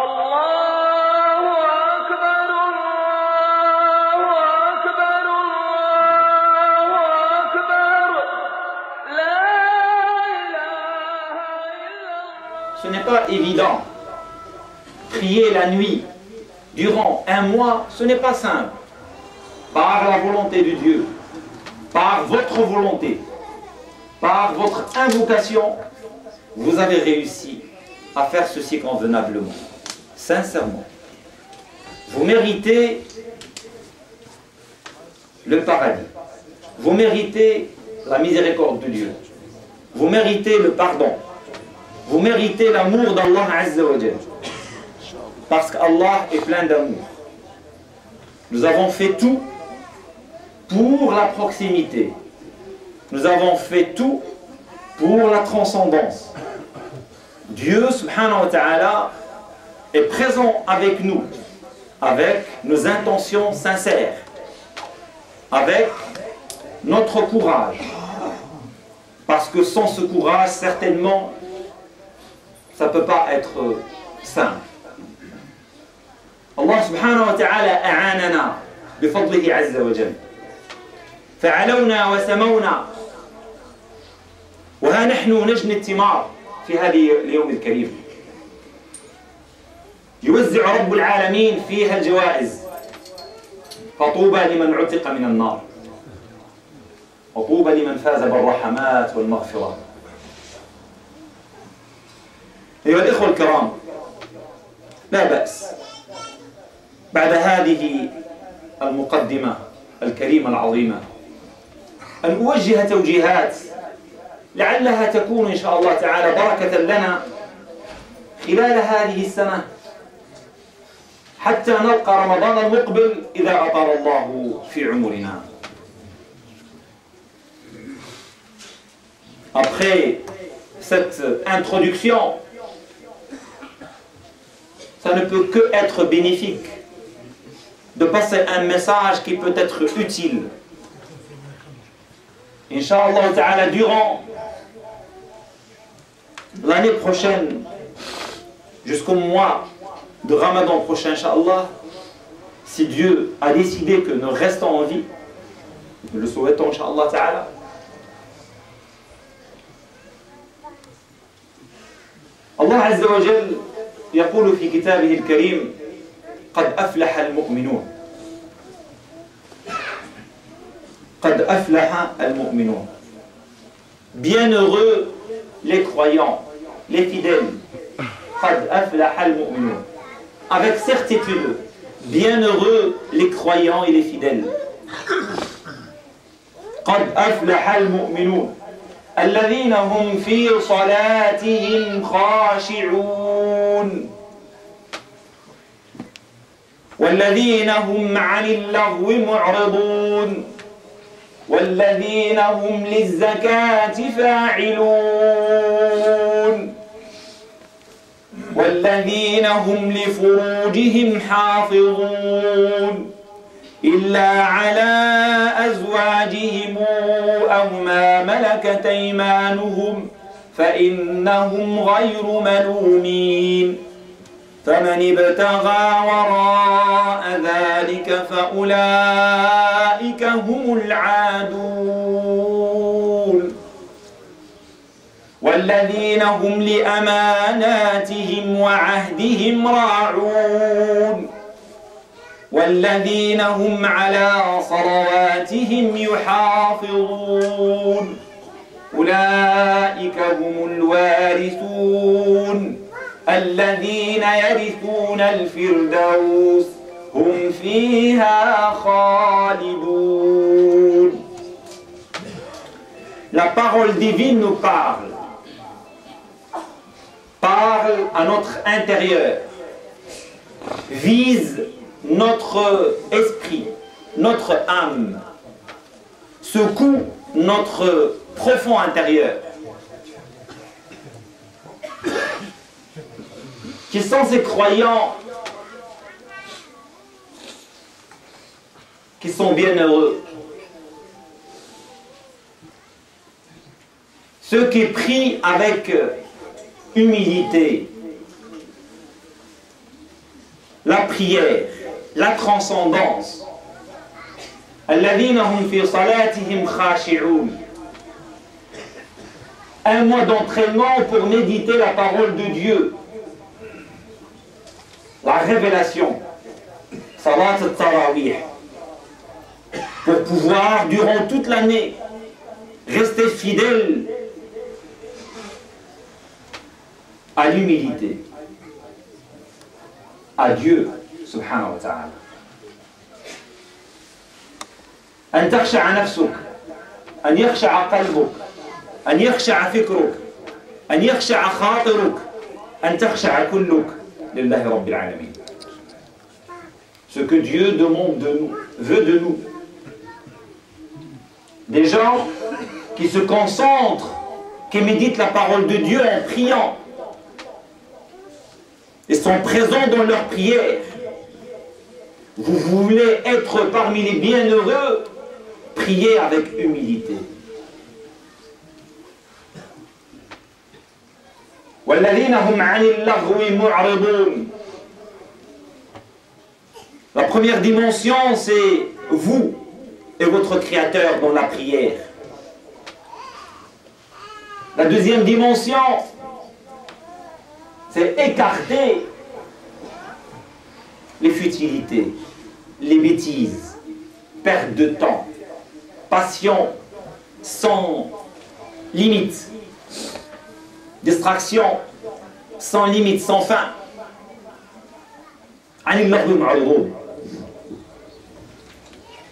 الله أكبر الله أكبر الله أكبر لا إله إلا الله. Ce n'est pas évident. Prier la nuit durant un mois, ce n'est pas simple. Par la volonté de Dieu, par votre volonté, par votre invocation, vous avez réussi à faire ceci convenablement, sincèrement. Vous méritez le paradis. Vous méritez la miséricorde de Dieu. Vous méritez le pardon. Vous méritez l'amour d'Allah Azza wa Jal. Parce qu'Allah est plein d'amour. Nous avons fait tout pour la proximité. Nous avons fait tout pour la transcendance. Dieu subhanahu wa ta'ala est présent avec nous, avec nos intentions sincères, avec notre courage. Parce que sans ce courage, certainement, ça ne peut pas être simple. Allah subhanahu wa ta'ala a'anana bifadlihi azza wa jalla. فعلونا وسمونا وها نحن نجني الثمار في هذه اليوم الكريم. يوزع رب العالمين فيها الجوائز، فطوبى لمن عتق من النار وطوبى لمن فاز بالرحمات والمغفرة. أيها الإخوة الكرام، لا بأس بعد هذه المقدمة الكريمة العظيمة أن أوجه توجيهات لعلها تكون إن شاء الله تعالى بركة لنا خلال هذه السنة حتى نلقى رمضان المقبل إذا أطال الله في عمرنا. Après cette introduction, ça ne peut que être bénéfique de passer un message qui peut être utile. Inch'Allah ta'ala, durant l'année prochaine, jusqu'au mois de Ramadan prochain, Inch'Allah, si Dieu a décidé que nous restons en vie, nous le souhaitons, Inch'Allah ta'ala, Allah Azza wa Jal يقول في كتابه الكريم قد أفلح المؤمنون. قد أفلح المؤمنون. Bienheureux les croyants, les fidèles. قد أفلح المؤمنون. Avec certitude, bienheureux les croyants et les fidèles. قد أفلح المؤمنون الذين هم في صلاتهم خاشعون والذين هم عن اللغو معرضون والذين هم للزكاة فاعلون والذين هم لفروجهم حافظون إلا على أزواجهم أو ما ملكت أيمانهم فإنهم غير ملومين فمن ابتغى وراء ذلك فأولئك هم العادون والذين هم لأماناتهم وعهدهم راعون والذين هم على صلواتهم يحافظون أولئك هم الوارثون الذين يرثون الفردوس هم فيها خالدون. La parole divine nous parle à notre intérieur, vise notre esprit, notre âme, secoue notre profond intérieur. Qui sont ces croyants qui sont bienheureux? Ceux qui prient avec humilité, la prière, la transcendance. الذين هم في صلاتهم خاشعون. Un mois d'entraînement pour méditer la parole de Dieu. La révélation. Salat al-Tarawih. Pour pouvoir, durant toute l'année, rester fidèle à l'humilité, à Dieu, subhanahu wa ta'ala. أن تخشع نفسك، أن يخشع قلبك، أن يخشع فكرك، أن يخشع خاطرك، أن تخشع كلك لله رب العالمين. Ce que Dieu demande de nous, veut de nous. Des gens qui se concentrent, qui méditent la parole de Dieu en priant. Ils sont présents dans leur prière. Vous voulez être parmi les bienheureux, priez avec humilité. وَالَّذِينَ هُمْ عَنِ اللَّغْوِ مُعْرِضُونَ. La première dimension, c'est vous et votre Créateur dans la prière. La deuxième dimension, c'est écarter les futilités, les bêtises, perte de temps, passion sans limite, distraction sans limite, sans fin.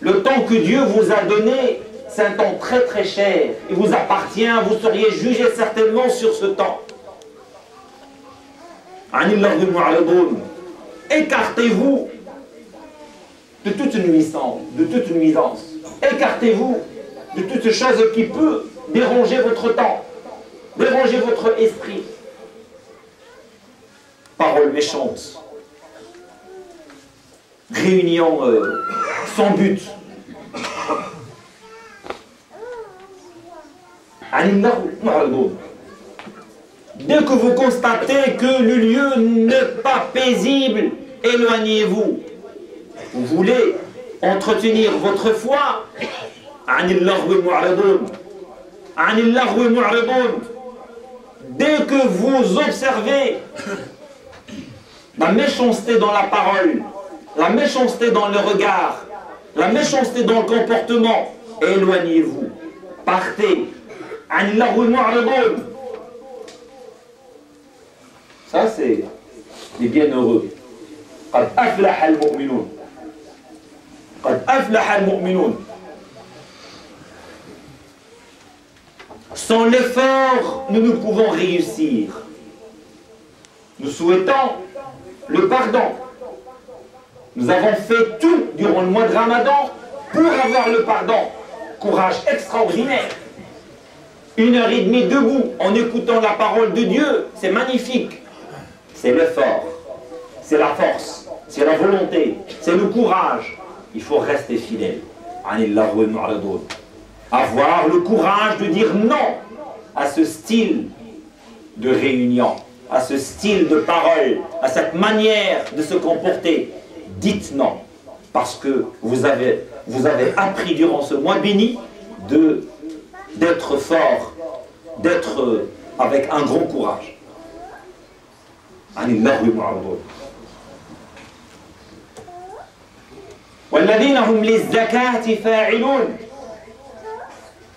Le temps que Dieu vous a donné, c'est un temps très très cher. Il vous appartient, vous seriez jugé certainement sur ce temps. Écartez-vous de toute nuisance, Écartez-vous de toute chose qui peut déranger votre temps, déranger votre esprit. Paroles méchantes, réunions sans but. Dès que vous constatez que le lieu n'est pas paisible, éloignez-vous. Vous voulez entretenir votre foi. Dès que vous observez la méchanceté dans la parole, la méchanceté dans le regard, la méchanceté dans le comportement, éloignez-vous. Partez. Ça, c'est les bienheureux. قد أفلح المؤمنون. قد أفلح المؤمنون. Sans l'effort, nous ne pouvons réussir. Nous souhaitons le pardon. Nous avons fait tout durant le mois de Ramadan pour avoir le pardon. Courage extraordinaire. 1h30 debout en écoutant la parole de Dieu, c'est magnifique. C'est l'effort, c'est la force, c'est la volonté, c'est le courage. Il faut rester fidèle. Avoir le courage de dire non à ce style de réunion, à ce style de parole, à cette manière de se comporter. Dites non, parce que vous avez appris durant ce mois béni d'être fort, d'être avec un grand courage. والذين هم للزكاة فاعلون.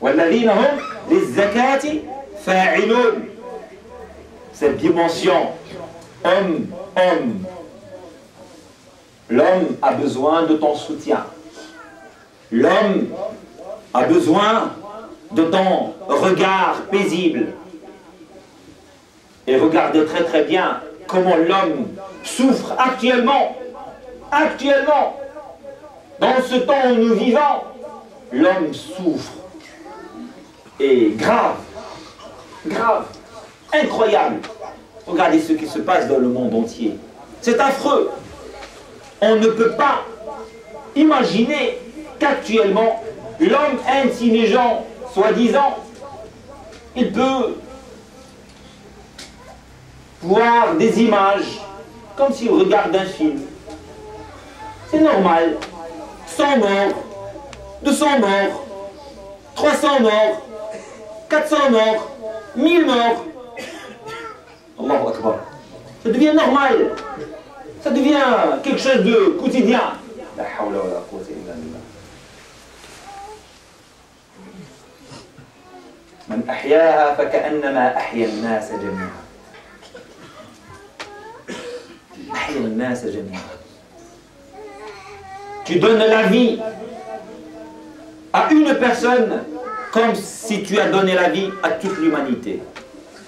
والذين هم للزكاة فاعلون. Cette dimension homme. L'homme a besoin de ton soutien. L'homme a besoin de ton regard paisible. Et regardez très très bien comment l'homme souffre actuellement. Actuellement, dans ce temps où nous vivons, l'homme souffre. Et grave, incroyable. Regardez ce qui se passe dans le monde entier. C'est affreux. On ne peut pas imaginer qu'actuellement, l'homme intelligent, soi-disant, il peut voir des images comme s'il regarde un film. C'est normal. 100 morts, 200 morts, 300 morts, 400 morts, 1000 morts. Allahu Akbar. Ça devient normal. Ça devient quelque chose de quotidien. La hawla wa la quwwata illa billah. من أحياها فكأنما أحيا الناس جميعا. أحيا الناس جميعا. Tu donnes la vie à une personne comme si tu as donné la vie à toute l'humanité.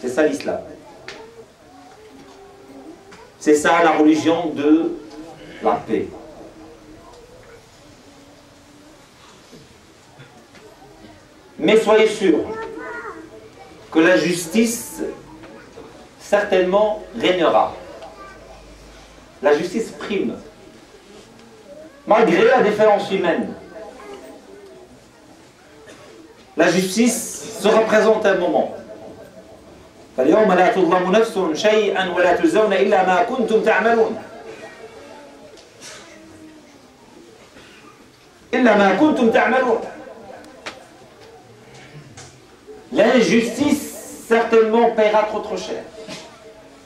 C'est ça l'islam. C'est ça la religion de la paix. Mais soyez sûrs que la justice certainement régnera. La justice prime. Malgré la différence humaine. La justice se représente un moment. فاليوم لا تظلم نفس شيئا ولا تجزون إلا ما كنتم تعملون. إلا ما كنتم تعملون. L'injustice certainement paiera trop cher.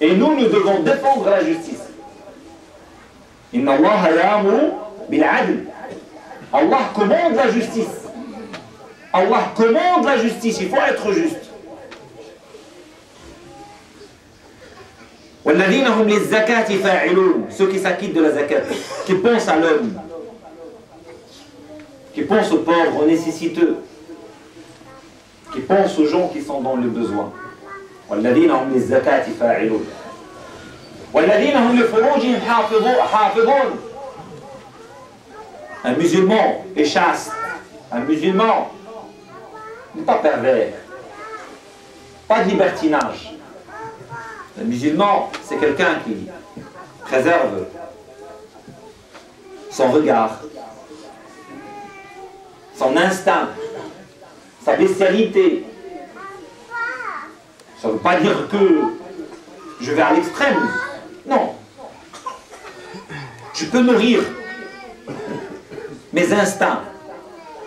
Et nous devons défendre la justice. Inna Allah ya'muru bil 'adl. Allah commande la justice. Allah commande la justice, il faut être juste. وَالَّذِينَ هُمْ لِلزَّكَاةِ فَاعِلُونَ. Ceux qui s'acquittent de la zakat, qui pensent à l'homme, qui pensent aux pauvres, aux nécessiteux, qui pensent aux gens qui sont dans le besoin. وَالَّذِينَ هُمْ لِلزَّكَاةِ فَاعِلُونَ وَالَّذِينَ هُمْ لِفُرُوجِهِمْ حَافِظُونَ. Un musulman est chaste. Un musulman n'est pas pervers. Pas de libertinage. Le musulman, c'est quelqu'un qui préserve son regard, son instinct, sa bestialité. Ça ne veut pas dire que je vais à l'extrême. Non. Je peux nourrir mes instincts,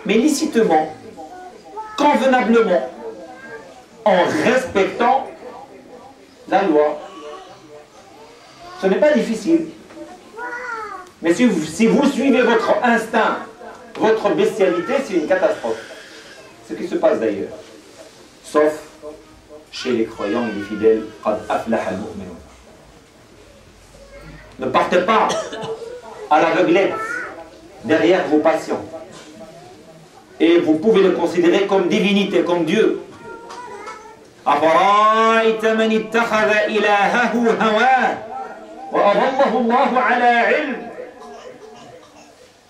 mais licitement, convenablement, en respectant la loi. Ce n'est pas difficile. Mais si vous suivez votre instinct, votre bestialité, c'est une catastrophe. Ce qui se passe d'ailleurs. Sauf chez les croyants et les fidèles. قَدْ أَفْلَحَ الْمُؤْمِنُونَ. Ne partez pas à l'aveuglette derrière vos passions. Et vous pouvez le considérer comme divinité, comme Dieu. أَفَرَأَيْتَ مَنِ اتَّخَذَ إِلَهَهُ هَوَاهُ وَأَضَلَّهُ اللَّهُ عَلَى عِلْمٍ.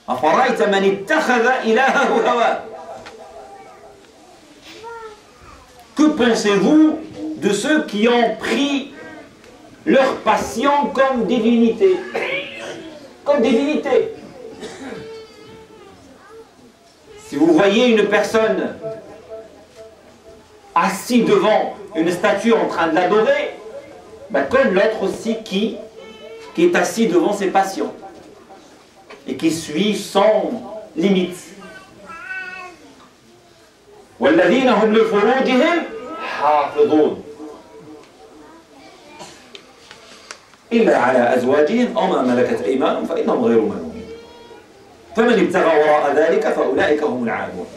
أَفَرَأَيْتَ مَنِ اتَّخَذَ إِلَهَهُ هَوَاهُ. Que pensez-vous de ceux qui ont pris leur passion comme divinité? Comme divinité. Si vous voyez une personne assise devant une statue en train de l'adorer, ben comme l'autre aussi qui est assis devant ses passions et qui suit sans limite. وَالَّذِينَ هُمْ لِفُرُوجِهِمْ حَافِظُونَ إِلَّا عَلَى أَزْوَاجِهِمْ أَوْ مَا مَلَكَتْ أَيْمَانُهُمْ فَإِنَّهُمْ غَيْرُ مَلُومِينَ فَمَنِ ابْتَغَى وَرَاءَ ذَلِكَ فَأُولَئِكَ هُمُ الْعَادُونَ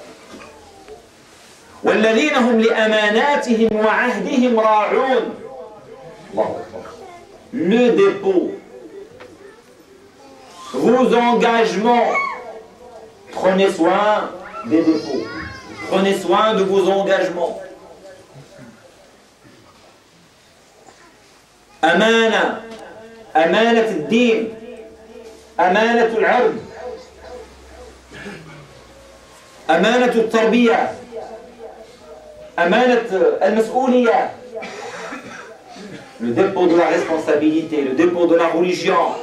وَالَّذِينَ هُمْ لِأَمَانَاتِهِمْ وَعَهْدِهِمْ رَاعُونَ. Le dépôt, vos engagements, prenez soin des dépôts, prenez soin de vos engagements. أمانة، أمانة الدين، أمانة العرض، أمانة التربية، أمانة المسؤولية. Le dépôt de la responsabilité, le dépôt de la religion,